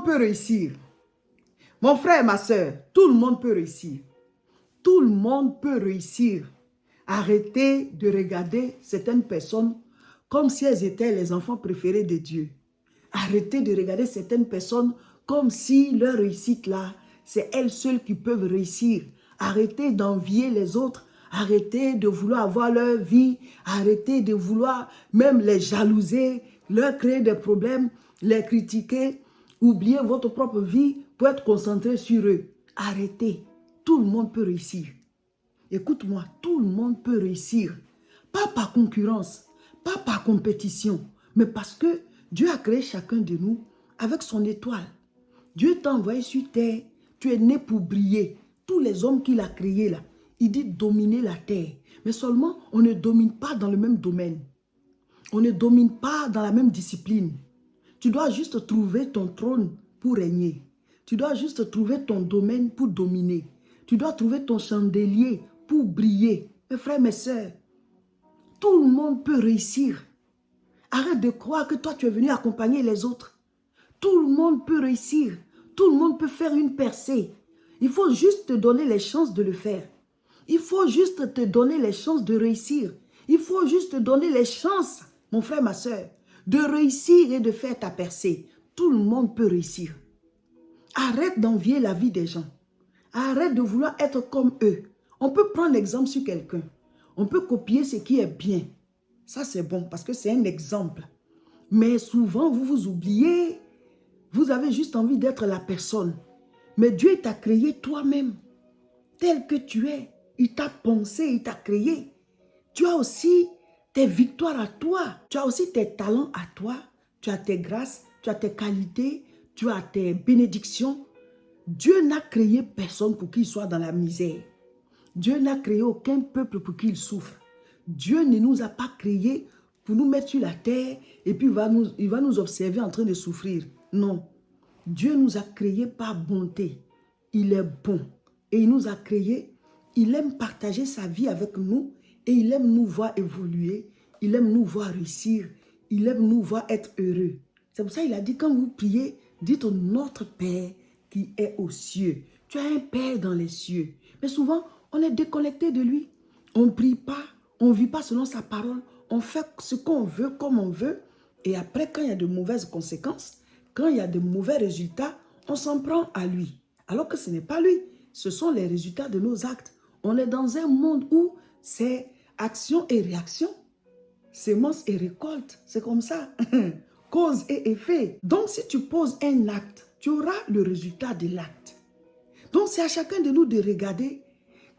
monde peut réussir. Mon frère et ma soeur, tout le monde peut réussir. Tout le monde peut réussir. Arrêtez de regarder certaines personnes comme si elles étaient les enfants préférés de Dieu. Arrêtez de regarder certaines personnes comme si leur réussite là, c'est elles seules qui peuvent réussir. Arrêtez d'envier les autres. Arrêtez de vouloir avoir leur vie. Arrêtez de vouloir même les jalouser, leur créer des problèmes, les critiquer. Oubliez votre propre vie pour être concentré sur eux. Arrêtez. Tout le monde peut réussir. Écoute-moi, tout le monde peut réussir. Pas par concurrence, pas par compétition, mais parce que Dieu a créé chacun de nous avec son étoile. Dieu t'a envoyé sur terre, tu es né pour briller. Tous les hommes qu'il a créés là, il dit dominer la terre. Mais seulement, on ne domine pas dans le même domaine. On ne domine pas dans la même discipline. Tu dois juste trouver ton trône pour régner. Tu dois juste trouver ton domaine pour dominer. Tu dois trouver ton chandelier pour briller. Mes frères, mes sœurs, tout le monde peut réussir. Arrête de croire que toi, tu es venu accompagner les autres. Tout le monde peut réussir. Tout le monde peut faire une percée. Il faut juste te donner les chances de le faire. Il faut juste te donner les chances de réussir. Il faut juste te donner les chances, mon frère, ma soeur, de réussir et de faire ta percée. Tout le monde peut réussir. Arrête d'envier la vie des gens. Arrête de vouloir être comme eux. On peut prendre l'exemple sur quelqu'un. On peut copier ce qui est bien. Ça, c'est bon parce que c'est un exemple. Mais souvent, vous vous oubliez. Vous avez juste envie d'être la personne. Mais Dieu t'a créé toi-même. Tel que tu es. Il t'a pensé, il t'a créé. Tu as aussi tes victoires à toi. Tu as aussi tes talents à toi. Tu as tes grâces, tu as tes qualités, tu as tes bénédictions. Dieu n'a créé personne pour qu'il soit dans la misère. Dieu n'a créé aucun peuple pour qu'il souffre. Dieu ne nous a pas créés pour nous mettre sur la terre et puis il va nous observer en train de souffrir. Non. Dieu nous a créés par bonté. Il est bon. Et il nous a créés. Il aime partager sa vie avec nous et il aime nous voir évoluer. Il aime nous voir réussir. Il aime nous voir être heureux. C'est pour ça qu'il a dit, quand vous priez, dites notre Père qui est aux cieux. Tu as un Père dans les cieux. Mais souvent, on est déconnecté de lui. On ne prie pas, on ne vit pas selon sa parole. On fait ce qu'on veut, comme on veut. Et après, quand il y a de mauvaises conséquences, quand il y a de mauvais résultats, on s'en prend à lui. Alors que ce n'est pas lui. Ce sont les résultats de nos actes. On est dans un monde où c'est action et réaction. Sémence et récolte. C'est comme ça. Cause et effet. Donc, si tu poses un acte, tu auras le résultat de l'acte. Donc, c'est à chacun de nous de regarder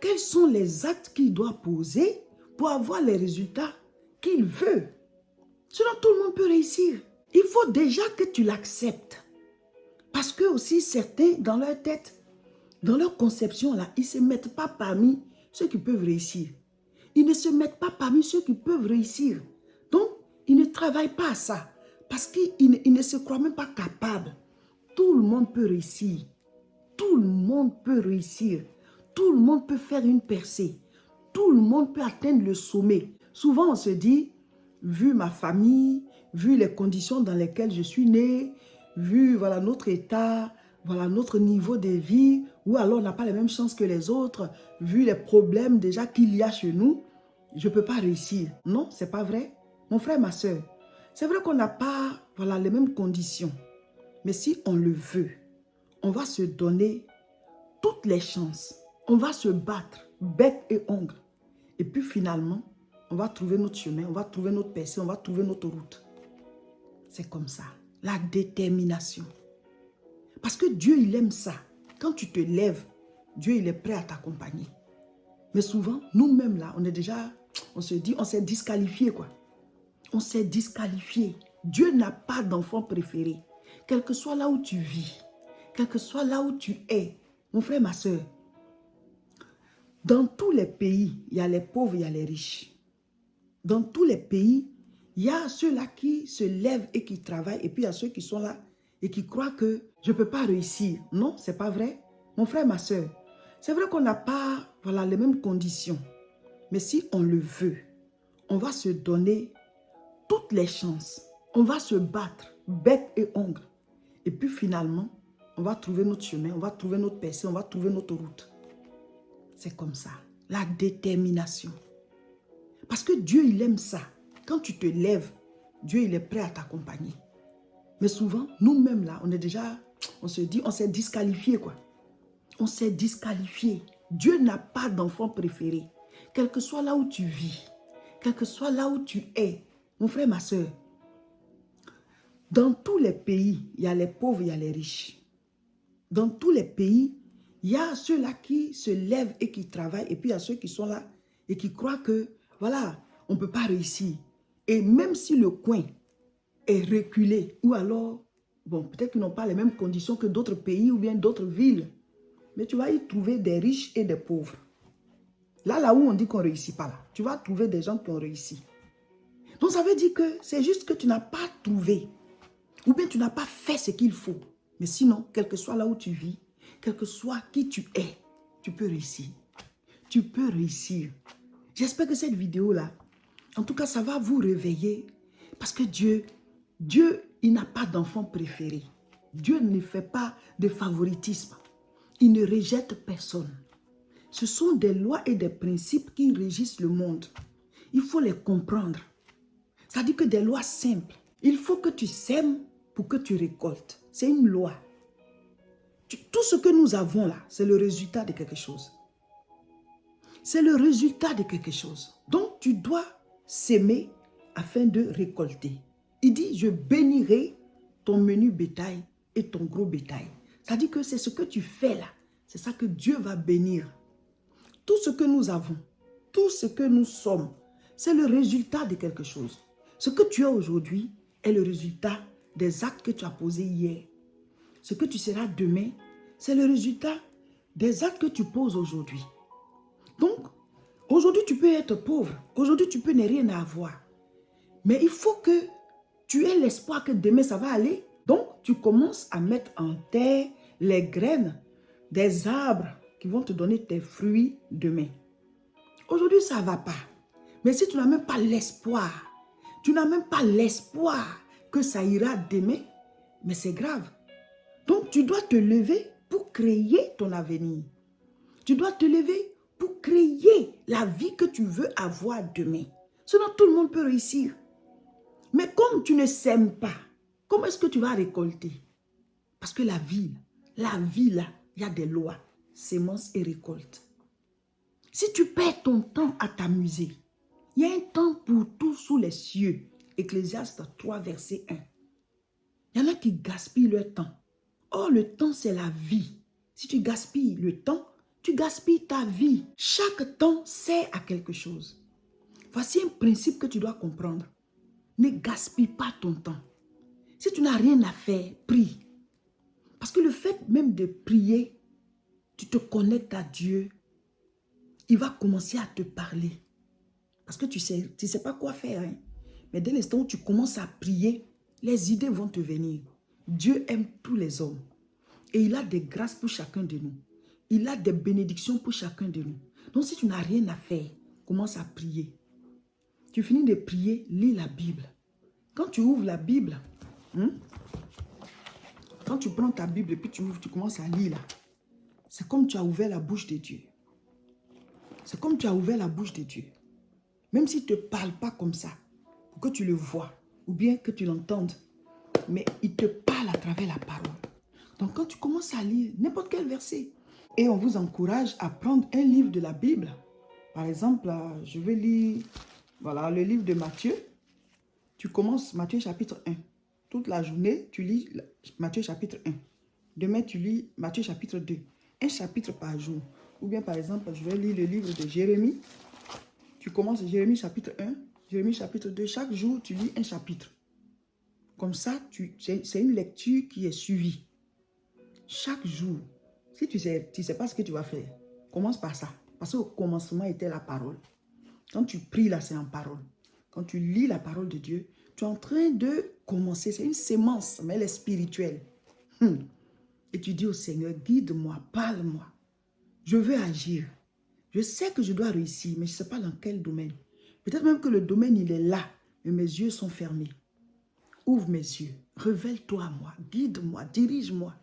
quels sont les actes qu'il doit poser pour avoir les résultats qu'il veut. Sinon, tout le monde peut réussir. Il faut déjà que tu l'acceptes. Parce que aussi, certains, dans leur tête, dans leur conception, là, ils ne se mettent pas parmi ceux qui peuvent réussir. Ils ne se mettent pas parmi ceux qui peuvent réussir. Donc, ils ne travaillent pas à ça. Parce qu'ils ne se croient même pas capables. Tout le monde peut réussir. Tout le monde peut réussir. Tout le monde peut faire une percée. Tout le monde peut atteindre le sommet. Souvent, on se dit, vu ma famille, vu les conditions dans lesquelles je suis né, vu voilà, notre état, voilà, notre niveau de vie, ou alors on n'a pas les mêmes chances que les autres, vu les problèmes déjà qu'il y a chez nous, je ne peux pas réussir. Non, ce n'est pas vrai. Mon frère, ma soeur, c'est vrai qu'on n'a pas voilà, les mêmes conditions. Mais si on le veut, on va se donner toutes les chances. On va se battre, bec et ongle. Et puis finalement, on va trouver notre chemin, on va trouver notre percée, on va trouver notre route. C'est comme ça. La détermination. Parce que Dieu, il aime ça. Quand tu te lèves, Dieu, il est prêt à t'accompagner. Mais souvent, nous-mêmes là, on est déjà, on se dit, on s'est disqualifié quoi. On s'est disqualifié. Dieu n'a pas d'enfant préféré. Quel que soit là où tu vis, quel que soit là où tu es, mon frère, ma soeur, dans tous les pays, il y a les pauvres, il y a les riches. Dans tous les pays, il y a ceux-là qui se lèvent et qui travaillent, et puis il y a ceux qui sont là et qui croient que je ne peux pas réussir. Non, ce n'est pas vrai. Mon frère, ma soeur, c'est vrai qu'on n'a pas voilà, les mêmes conditions. Mais si on le veut, on va se donner toutes les chances. On va se battre, bec et ongle. Et puis finalement, on va trouver notre chemin, on va trouver notre percée, on va trouver notre route. C'est comme ça. La détermination. Parce que Dieu, il aime ça. Quand tu te lèves, Dieu, il est prêt à t'accompagner. Mais souvent, nous-mêmes là, on se dit, on s'est disqualifié quoi. On s'est disqualifié. Dieu n'a pas d'enfant préféré. Quel que soit là où tu vis, quel que soit là où tu es, mon frère, ma soeur, dans tous les pays, il y a les pauvres, il y a les riches. Dans tous les pays, il y a ceux-là qui se lèvent et qui travaillent, et puis il y a ceux qui sont là et qui croient que, voilà, on ne peut pas réussir. Et même si le coin est reculé, ou alors, bon, peut-être qu'ils n'ont pas les mêmes conditions que d'autres pays ou bien d'autres villes, mais tu vas y trouver des riches et des pauvres. Là où on dit qu'on ne réussit pas, là, tu vas trouver des gens qui ont réussi. Donc ça veut dire que c'est juste que tu n'as pas trouvé, ou bien tu n'as pas fait ce qu'il faut. Mais sinon, quel que soit là où tu vis, quel que soit qui tu es, tu peux réussir. Tu peux réussir. J'espère que cette vidéo-là, en tout cas, ça va vous réveiller. Parce que Dieu, il n'a pas d'enfant préféré. Dieu ne fait pas de favoritisme. Il ne rejette personne. Ce sont des lois et des principes qui régissent le monde. Il faut les comprendre. Ça dit que des lois simples. Il faut que tu sèmes pour que tu récoltes. C'est une loi. Tout ce que nous avons là, c'est le résultat de quelque chose. C'est le résultat de quelque chose. Donc, tu dois s'aimer afin de récolter. Il dit, je bénirai ton menu bétail et ton gros bétail. Ça dit que c'est ce que tu fais là. C'est ça que Dieu va bénir. Tout ce que nous avons, tout ce que nous sommes, c'est le résultat de quelque chose. Ce que tu as aujourd'hui est le résultat des actes que tu as posés hier. Ce que tu seras demain, c'est le résultat des actes que tu poses aujourd'hui. Donc, aujourd'hui, tu peux être pauvre. Aujourd'hui, tu peux ne rien avoir. Mais il faut que tu aies l'espoir que demain, ça va aller. Donc, tu commences à mettre en terre les graines des arbres qui vont te donner tes fruits demain. Aujourd'hui, ça ne va pas. Mais si tu n'as même pas l'espoir, tu n'as même pas l'espoir que ça ira demain, mais c'est grave. Donc, tu dois te lever pour créer ton avenir. Tu dois te lever pour créer la vie que tu veux avoir demain. Sinon, tout le monde peut réussir. Mais comme tu ne sèmes pas, comment est-ce que tu vas récolter? Parce que la vie là, il y a des lois, sémence et récolte. Si tu perds ton temps à t'amuser, il y a un temps pour tout sous les cieux. Ecclésiaste 3, verset 1. Il y en a qui gaspillent leur temps. Or, le temps, c'est la vie. Si tu gaspilles le temps, tu gaspilles ta vie. Chaque temps sert à quelque chose. Voici un principe que tu dois comprendre. Ne gaspille pas ton temps. Si tu n'as rien à faire, prie. Parce que le fait même de prier, tu te connectes à Dieu. Il va commencer à te parler. Parce que tu sais pas quoi faire. Hein? Mais dès l'instant où tu commences à prier, les idées vont te venir. Dieu aime tous les hommes. Et il a des grâces pour chacun de nous. Il a des bénédictions pour chacun de nous. Donc si tu n'as rien à faire, commence à prier. Tu finis de prier, lis la Bible. Quand tu ouvres la Bible, quand tu prends ta Bible et puis tu ouvres, tu commences à lire là. C'est comme tu as ouvert la bouche de Dieu. C'est comme tu as ouvert la bouche de Dieu. Même s'il ne te parle pas comme ça, pour que tu le vois, ou bien que tu l'entendes, mais il te parle à travers la parole. Donc quand tu commences à lire n'importe quel verset, et on vous encourage à prendre un livre de la Bible. Par exemple, je vais lire voilà, le livre de Matthieu. Tu commences Matthieu chapitre 1. Toute la journée, tu lis Matthieu chapitre 1. Demain, tu lis Matthieu chapitre 2. Un chapitre par jour. Ou bien, par exemple, je vais lire le livre de Jérémie. Tu commences Jérémie chapitre 1, Jérémie chapitre 2. Chaque jour, tu lis un chapitre. Comme ça, c'est une lecture qui est suivie. Chaque jour. Si tu sais pas ce que tu vas faire, commence par ça. Parce qu'au commencement était la parole. Quand tu pries là, c'est en parole. Quand tu lis la parole de Dieu, tu es en train de commencer. C'est une sémence, mais elle est spirituelle. Et tu dis au Seigneur, guide-moi, parle-moi. Je veux agir. Je sais que je dois réussir, mais je ne sais pas dans quel domaine. Peut-être même que le domaine, il est là, mais mes yeux sont fermés. Ouvre mes yeux. Révèle-toi à moi, guide-moi, dirige-moi.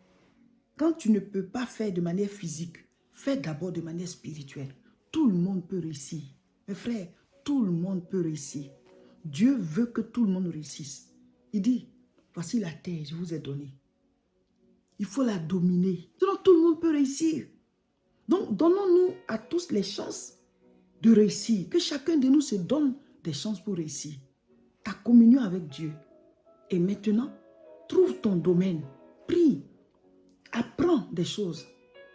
Quand tu ne peux pas faire de manière physique, fais d'abord de manière spirituelle. Tout le monde peut réussir. Mes frères, tout le monde peut réussir. Dieu veut que tout le monde réussisse. Il dit, voici la terre, je vous ai donné. Il faut la dominer. Sinon, tout le monde peut réussir. Donc, donnons-nous à tous les chances de réussir. Que chacun de nous se donne des chances pour réussir. Ta communion avec Dieu. Et maintenant, trouve ton domaine. Prie. Apprends des choses.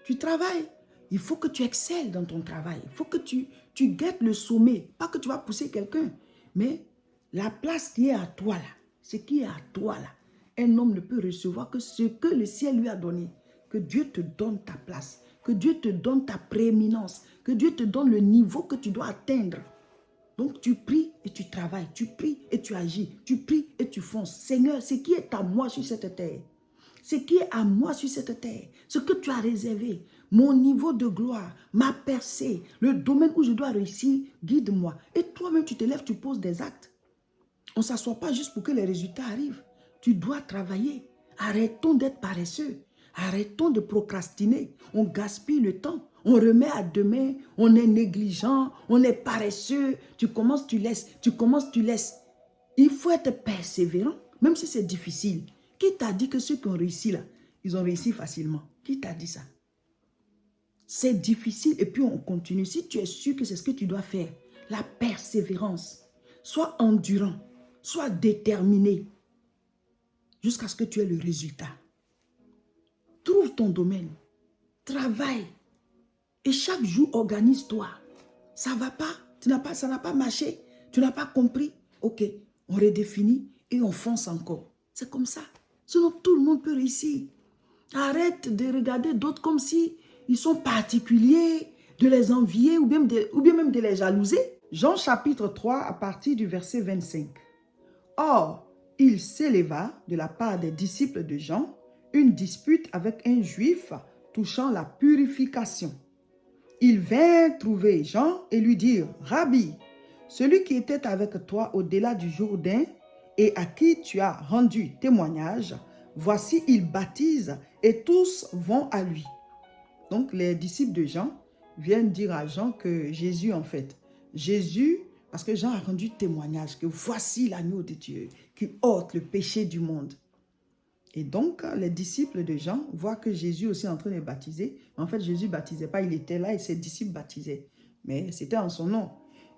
Tu travailles. Il faut que tu excelles dans ton travail. Il faut que tu guettes le sommet. Pas que tu vas pousser quelqu'un. Mais la place qui est à toi là. Ce qui est à toi là. Un homme ne peut recevoir que ce que le ciel lui a donné. Que Dieu te donne ta place. Que Dieu te donne ta prééminence. Que Dieu te donne le niveau que tu dois atteindre. Donc tu pries et tu travailles. Tu pries et tu agis. Tu pries et tu fonces. Seigneur, ce qui est à moi sur cette terre. Ce qui est à moi sur cette terre. Ce que tu as réservé. Mon niveau de gloire. Ma percée. Le domaine où je dois réussir. Guide-moi. Et toi-même tu te lèves, tu poses des actes. On ne s'assoit pas juste pour que les résultats arrivent. Tu dois travailler. Arrêtons d'être paresseux. Arrêtons de procrastiner. On gaspille le temps. On remet à demain. On est négligent. On est paresseux. Tu commences, tu laisses. Tu commences, tu laisses. Il faut être persévérant, même si c'est difficile. Qui t'a dit que ceux qui ont réussi là, ils ont réussi facilement? Qui t'a dit ça? C'est difficile et puis on continue. Si tu es sûr que c'est ce que tu dois faire, la persévérance. Sois endurant. Sois déterminé jusqu'à ce que tu aies le résultat. Trouve ton domaine. Travaille. Et chaque jour, organise-toi. Ça ne va pas. Ça n'a pas marché. Tu n'as pas compris. Ok, on redéfinit et on fonce encore. C'est comme ça. Sinon, tout le monde peut réussir. Arrête de regarder d'autres comme si ils sont particuliers, de les envier ou bien même de les jalouser. Jean chapitre 3 à partir du verset 25. Or, il s'éleva de la part des disciples de Jean une dispute avec un juif touchant la purification. Il vint trouver Jean et lui dire, « Rabbi, celui qui était avec toi au-delà du Jourdain et à qui tu as rendu témoignage, voici, il baptise et tous vont à lui. » Donc, les disciples de Jean viennent dire à Jean que Jésus, en fait, Jésus, parce que Jean a rendu témoignage que voici l'agneau de Dieu qui ôte le péché du monde. Et donc, les disciples de Jean voient que Jésus aussi est en train de baptiser. En fait, Jésus ne baptisait pas, il était là et ses disciples baptisaient. Mais c'était en son nom.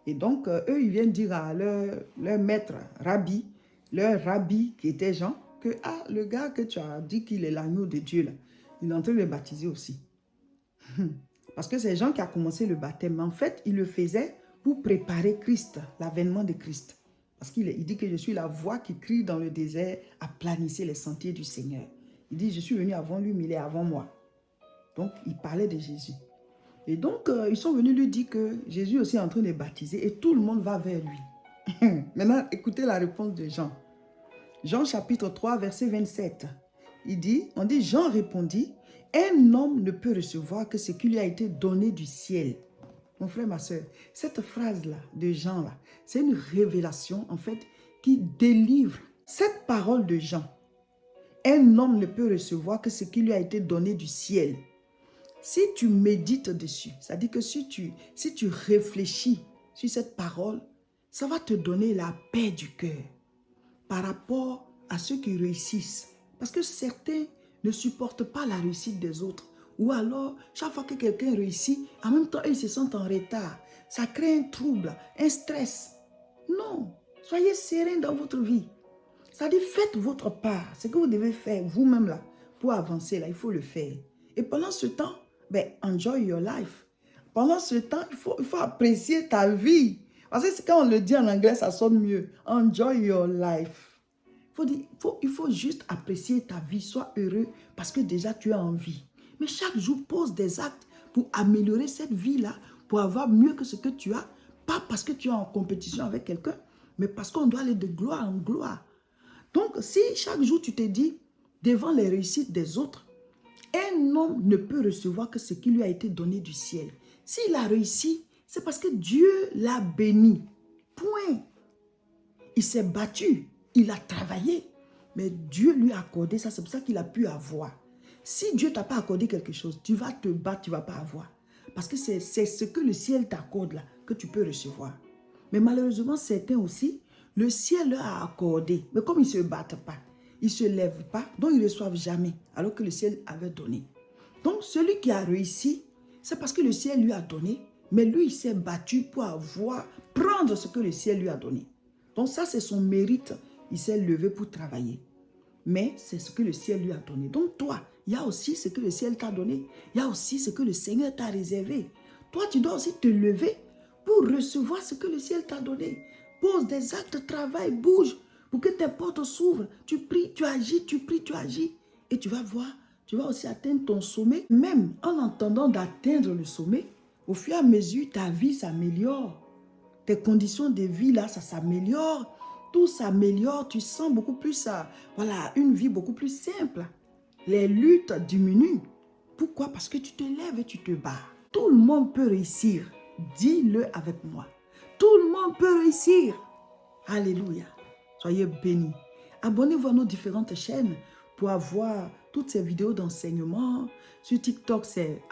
Et donc, eux, ils viennent dire à leur maître, rabbi, leur rabbi qui était Jean, que le gars que tu as dit qu'il est l'agneau de Dieu, là, il est en train de le baptiser aussi. Parce que c'est Jean qui a commencé le baptême. Mais en fait, il le faisait pour préparer Christ, l'avènement de Christ. Parce qu'il dit que je suis la voix qui crie dans le désert, aplanissez les sentiers du Seigneur. Il dit, je suis venu avant lui, mais il est avant moi. Donc, il parlait de Jésus. Et donc, ils sont venus lui dire que Jésus aussi est en train de baptiser et tout le monde va vers lui. Maintenant, écoutez la réponse de Jean. Jean chapitre 3, verset 27. On dit, Jean répondit, un homme ne peut recevoir que ce qui lui a été donné du ciel. Mon frère, ma soeur, cette phrase-là de Jean, là, c'est une révélation, en fait, qui délivre. Cette parole de Jean, un homme ne peut recevoir que ce qui lui a été donné du ciel. Si tu médites dessus, c'est-à-dire que si tu réfléchis sur cette parole, ça va te donner la paix du cœur par rapport à ceux qui réussissent. Parce que certains ne supportent pas la réussite des autres. Ou alors, chaque fois que quelqu'un réussit, en même temps, ils se sentent en retard. Ça crée un trouble, un stress. Non, soyez serein dans votre vie. C'est-à-dire, faites votre part. Ce que vous devez faire vous-même là, pour avancer là, il faut le faire. Et pendant ce temps, enjoy your life. Pendant ce temps, il faut apprécier ta vie. Parce que quand on le dit en anglais, ça sonne mieux. Enjoy your life. Il faut juste apprécier ta vie. Sois heureux parce que déjà tu es en vie. Mais chaque jour, pose des actes pour améliorer cette vie-là, pour avoir mieux que ce que tu as. Pas parce que tu es en compétition avec quelqu'un, mais parce qu'on doit aller de gloire en gloire. Donc, si chaque jour tu te dis, devant les réussites des autres, un homme ne peut recevoir que ce qui lui a été donné du ciel. S'il a réussi, c'est parce que Dieu l'a béni. Point. Il s'est battu, il a travaillé Mais Dieu lui a accordé ça, c'est pour ça qu'il a pu avoir. Si Dieu ne t'a pas accordé quelque chose, tu vas te battre, tu ne vas pas avoir. Parce que c'est ce que le ciel t'accorde là, que tu peux recevoir. Mais malheureusement, certains aussi, le ciel leur a accordé. Mais comme ils ne se battent pas, ils ne se lèvent pas, donc ils ne reçoivent jamais, alors que le ciel avait donné. Donc celui qui a réussi, c'est parce que le ciel lui a donné, mais lui, il s'est battu pour prendre ce que le ciel lui a donné. Donc ça, c'est son mérite. Il s'est levé pour travailler. Mais c'est ce que le ciel lui a donné. Donc toi, il y a aussi ce que le ciel t'a donné. Il y a aussi ce que le Seigneur t'a réservé. Toi, tu dois aussi te lever pour recevoir ce que le ciel t'a donné. Pose des actes, travaille, bouge pour que tes portes s'ouvrent. Tu pries, tu agis, tu pries, tu agis. Et tu vas voir, tu vas aussi atteindre ton sommet. Même en entendant d'atteindre le sommet, au fur et à mesure, ta vie s'améliore. Tes conditions de vie, là, ça s'améliore. Tout s'améliore. Tu sens beaucoup plus, voilà, une vie beaucoup plus simple. Les luttes diminuent. Pourquoi? Parce que tu te lèves et tu te bats. Tout le monde peut réussir. Dis-le avec moi. Tout le monde peut réussir. Alléluia. Soyez bénis. Abonnez-vous à nos différentes chaînes pour avoir toutes ces vidéos d'enseignement. Sur TikTok, c'est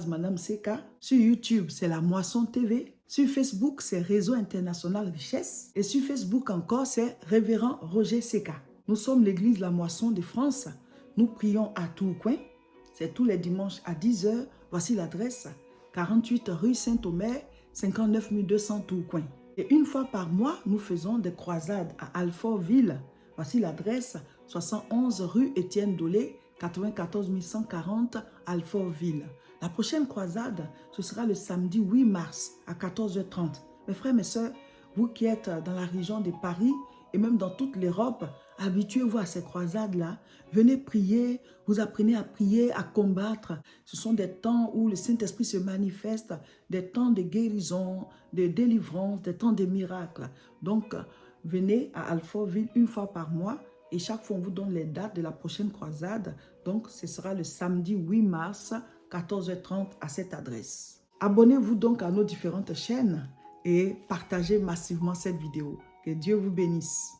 @Madame Seka. Sur YouTube, c'est La Moisson TV. Sur Facebook, c'est Réseau International Richesse. Et sur Facebook encore, c'est Révérend Roger Seka. Nous sommes l'église La Moisson de France. Nous prions à Tourcoing. C'est tous les dimanches à 10 h. Voici l'adresse. 48 rue Saint-Omer, 59 200 Tourcoing. Et une fois par mois, nous faisons des croisades à Alfortville. Voici l'adresse, 71 rue Étienne Dolé, 94 140 Alfortville. La prochaine croisade, ce sera le samedi 8 mars à 14 h 30. Mes frères, mes sœurs, vous qui êtes dans la région de Paris et même dans toute l'Europe, habituez-vous à ces croisades-là. Venez prier, vous apprenez à prier, à combattre. Ce sont des temps où le Saint-Esprit se manifeste, des temps de guérison, de délivrance, des temps de miracles. Donc, venez à Alfortville une fois par mois et chaque fois on vous donne les dates de la prochaine croisade. Donc, ce sera le samedi 8 mars, 14 h 30 à cette adresse. Abonnez-vous donc à nos différentes chaînes et partagez massivement cette vidéo. Que Dieu vous bénisse.